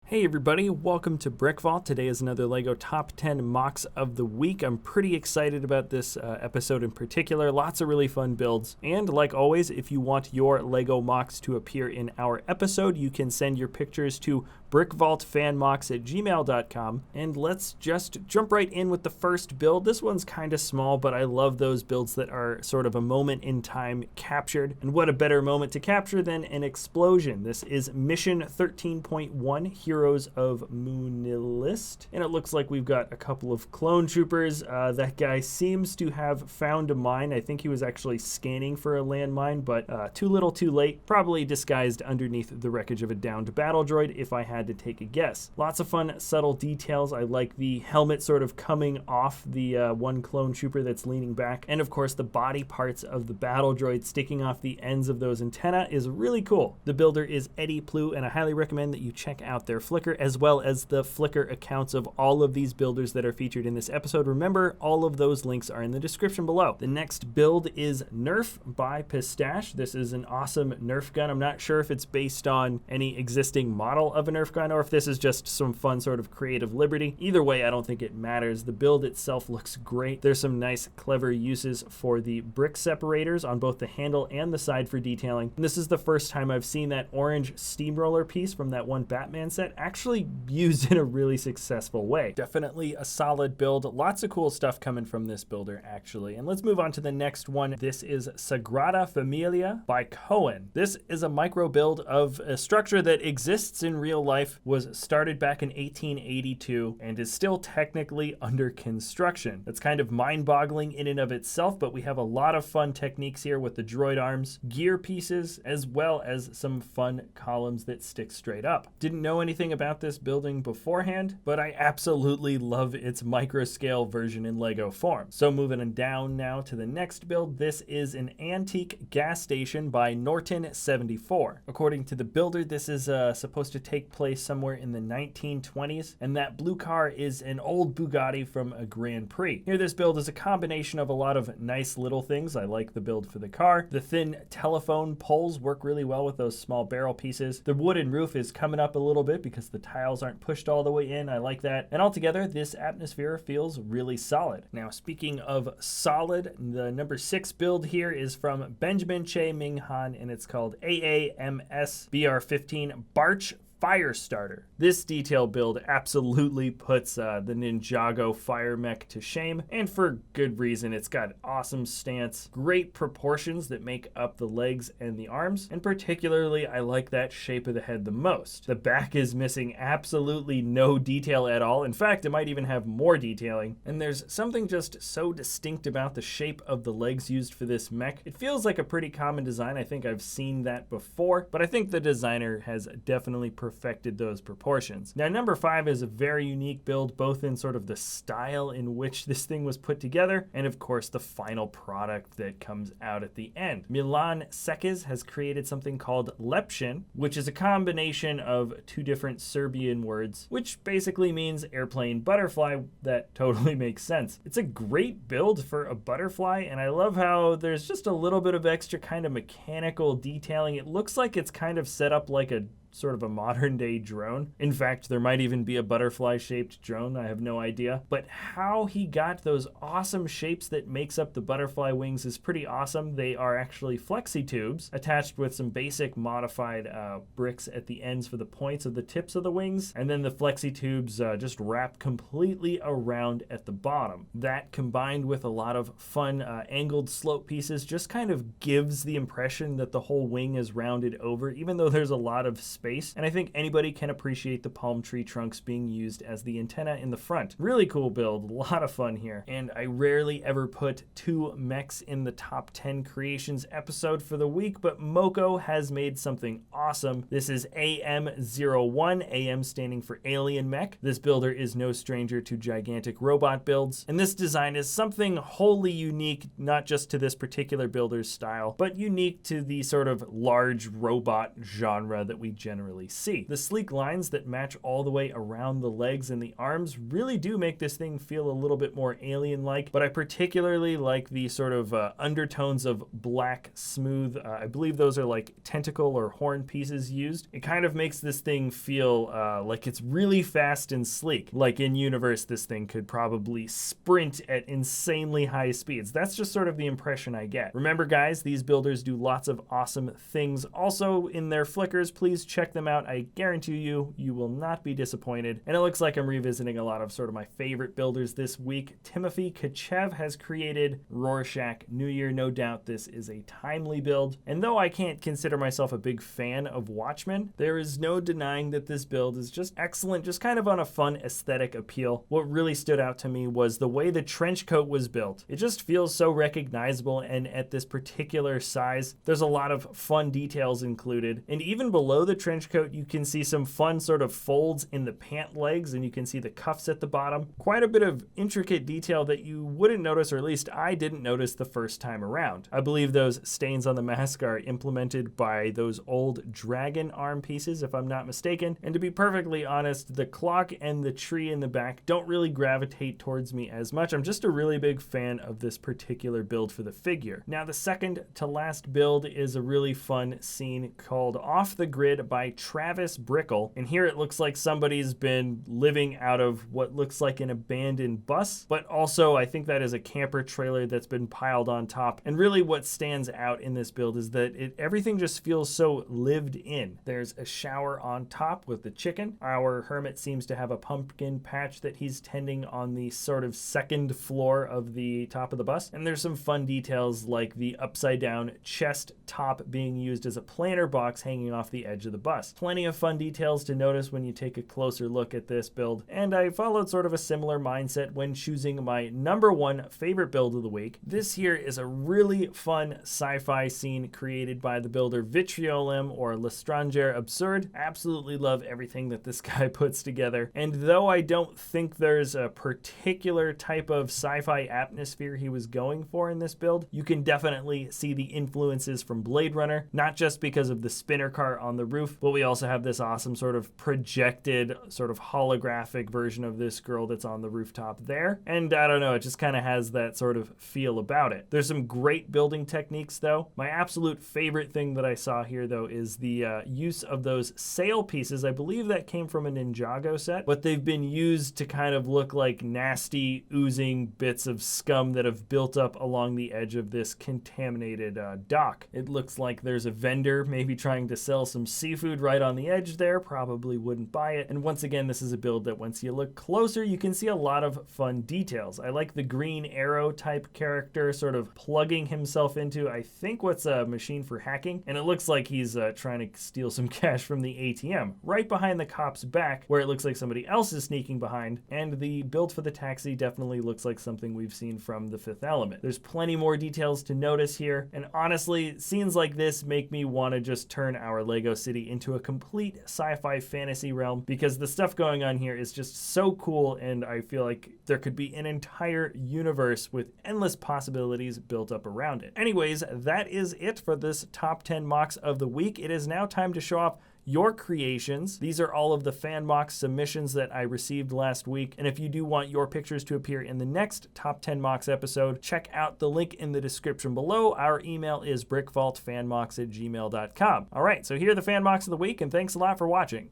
Hey everybody, welcome to BrickVault. Today is another LEGO Top 10 MOCs of the week. I'm pretty excited about this episode in particular. Lots of really fun builds. And like always, if you want your LEGO MOCs to appear in our episode, you can send your pictures to brickvaultfanmocs@gmail.com. And let's just jump right in with the first build. This one's kind of small, but I love those builds that are sort of a moment in time captured. And what a better moment to capture than an explosion. This is Mission 13.1, Heroes of Muunilist. And it looks like we've got a couple of clone troopers. That guy seems to have found a mine. I think he was actually scanning for a landmine, but too little too late. Probably disguised underneath the wreckage of a downed battle droid, if I had to take a guess. Lots of fun, subtle details. I like the helmet sort of coming off the one clone trooper that's leaning back. And of course, the body parts of the battle droid sticking off the ends of those antennae is really cool. The builder is Eddie Plu, and I highly recommend that you check out their Flickr as well as the Flickr accounts of all of these builders that are featured in this episode. Remember, all of those links are in the description below. The next build is Nerf By Pistash. This is an awesome Nerf gun. I'm not sure if it's based on any existing model of a Nerf gun or if this is just some fun sort of creative liberty. Either way, I don't think it matters. The build itself looks great. There's some nice, clever uses for the brick separators on both the handle and the side for detailing. And this is the first time I've seen that orange steamroller piece from that one Batman set actually used in a really successful way. Definitely a solid build. Lots of cool stuff coming from this builder, actually. And let's move on to the next one. This is Sagrada Familia by Koen. This is a micro build of a structure that exists in real life, was started back in 1882, and is still technically under construction. That's kind of mind-boggling in and of itself, but we have a lot of fun techniques here with the droid arms, gear pieces, as well as some fun columns that stick straight up. Didn't know anything about this building beforehand, but I absolutely love its micro-scale version in LEGO form. So moving on down now to the next build, this is an antique gas station by Norton74. According to the builder, this is supposed to take place somewhere in the 1920s, and that blue car is an old Bugatti from a Grand Prix. Here, this build is a combination of a lot of nice little things. I like the build for the car. The thin telephone poles work really well with those small barrel pieces. The wooden roof is coming up a little bit because the tiles aren't pushed all the way in. I like that. And altogether, this atmosphere feels really solid. Now, speaking of solid, the number 6 build here is from Benjamin Che Ming Han, and it's called AAMS BR15 Barch Firestarter. This detail build absolutely puts the Ninjago fire mech to shame, and for good reason. It's got awesome stance, great proportions that make up the legs and the arms, and particularly I like that shape of the head the most. The back is missing absolutely no detail at all. In fact, it might even have more detailing, and there's something just so distinct about the shape of the legs used for this mech. It feels like a pretty common design. I think I've seen that before, but I think the designer has definitely perfected those proportions. Now, number 5 is a very unique build, both in sort of the style in which this thing was put together, and of course the final product that comes out at the end. Milan Sekiz has created something called Leption, which is a combination of 2 different Serbian words, which basically means airplane butterfly. That totally makes sense. It's a great build for a butterfly, and I love how there's just a little bit of extra kind of mechanical detailing. It looks like it's kind of set up like a sort of a modern day drone. In fact, there might even be a butterfly shaped drone. I have no idea. But how he got those awesome shapes that makes up the butterfly wings is pretty awesome. They are actually flexi tubes attached with some basic modified bricks at the ends for the points of the tips of the wings. And then the flexi tubes just wrap completely around at the bottom. That combined with a lot of fun angled slope pieces just kind of gives the impression that the whole wing is rounded over, even though there's a lot of space. And I think anybody can appreciate the palm tree trunks being used as the antenna in the front. Really cool build, a lot of fun here. And I rarely ever put 2 mechs in the top 10 creations episode for the week, but Moko has made something awesome. This is AM01, AM standing for Alien Mech. This builder is no stranger to gigantic robot builds, and this design is something wholly unique, not just to this particular builder's style, but unique to the sort of large robot genre that we generally generally see. The sleek lines that match all the way around the legs and the arms really do make this thing feel a little bit more alien-like, but I particularly like the sort of undertones of black smooth, I believe those are like tentacle or horn pieces used. It kind of makes this thing feel like it's really fast and sleek. Like in universe, this thing could probably sprint at insanely high speeds. That's just sort of the impression I get. Remember guys, these builders do lots of awesome things. Also in their flickers, please check them out. I guarantee you, you will not be disappointed. And it looks like I'm revisiting a lot of sort of my favorite builders this week. Timofey tkachev has created Rorschach New Year. No doubt this is a timely build. And though I can't consider myself a big fan of Watchmen, there is no denying that this build is just excellent, just kind of on a fun aesthetic appeal. What really stood out to me was the way the trench coat was built. It just feels so recognizable, and at this particular size, there's a lot of fun details included. And even below the trench coat, you can see some fun sort of folds in the pant legs, and you can see the cuffs at the bottom. Quite a bit of intricate detail that you wouldn't notice, or at least I didn't notice the first time around. I believe those stains on the mask are implemented by those old dragon arm pieces, if I'm not mistaken. And to be perfectly honest, the clock and the tree in the back don't really gravitate towards me as much. I'm just a really big fan of this particular build for the figure. Now, the second to last build is a really fun scene called Off the Grid by Travis Brickle. And here it looks like somebody's been living out of what looks like an abandoned bus, but also I think that is a camper trailer that's been piled on top. And really what stands out in this build is that everything just feels so lived in. There's a shower on top with the chicken. Our hermit seems to have a pumpkin patch that he's tending on the sort of second floor of the top of the bus. And there's some fun details like the upside down chest top being used as a planter box hanging off the edge of the bus. Plenty of fun details to notice when you take a closer look at this build. And I followed sort of a similar mindset when choosing my #1 favorite build of the week. This here is a really fun sci-fi scene created by the builder Vitriolem or L'Estranger Absurde. Absolutely love everything that this guy puts together. And though I don't think there's a particular type of sci-fi atmosphere he was going for in this build, you can definitely see the influences from Blade Runner, not just because of the spinner car on the roof, but we also have this awesome sort of projected, sort of holographic version of this girl that's on the rooftop there. And I don't know, it just kind of has that sort of feel about it. There's some great building techniques though. My absolute favorite thing that I saw here though is the use of those sail pieces. I believe that came from a Ninjago set, but they've been used to kind of look like nasty oozing bits of scum that have built up along the edge of this contaminated dock. It looks like there's a vendor maybe trying to sell some seafood right on the edge there, probably wouldn't buy it. And once again, this is a build that once you look closer, you can see a lot of fun details. I like the Green Arrow type character sort of plugging himself into, I think what's a machine for hacking. And it looks like he's trying to steal some cash from the ATM right behind the cop's back where it looks like somebody else is sneaking behind. And the build for the taxi definitely looks like something we've seen from The Fifth Element. There's plenty more details to notice here. And honestly, scenes like this make me want to just turn our Lego city into a complete sci-fi fantasy realm because the stuff going on here is just so cool, and I feel like there could be an entire universe with endless possibilities built up around it. Anyways, that is it for this top 10 mocks of the week. It is now time to show off your creations. These are all of the Fan MOCs submissions that I received last week. And if you do want your pictures to appear in the next Top 10 Mocks episode, check out the link in the description below. Our email is brickvaultfanmocs@gmail.com. All right, so here are the Fan MOCs of the week, and thanks a lot for watching.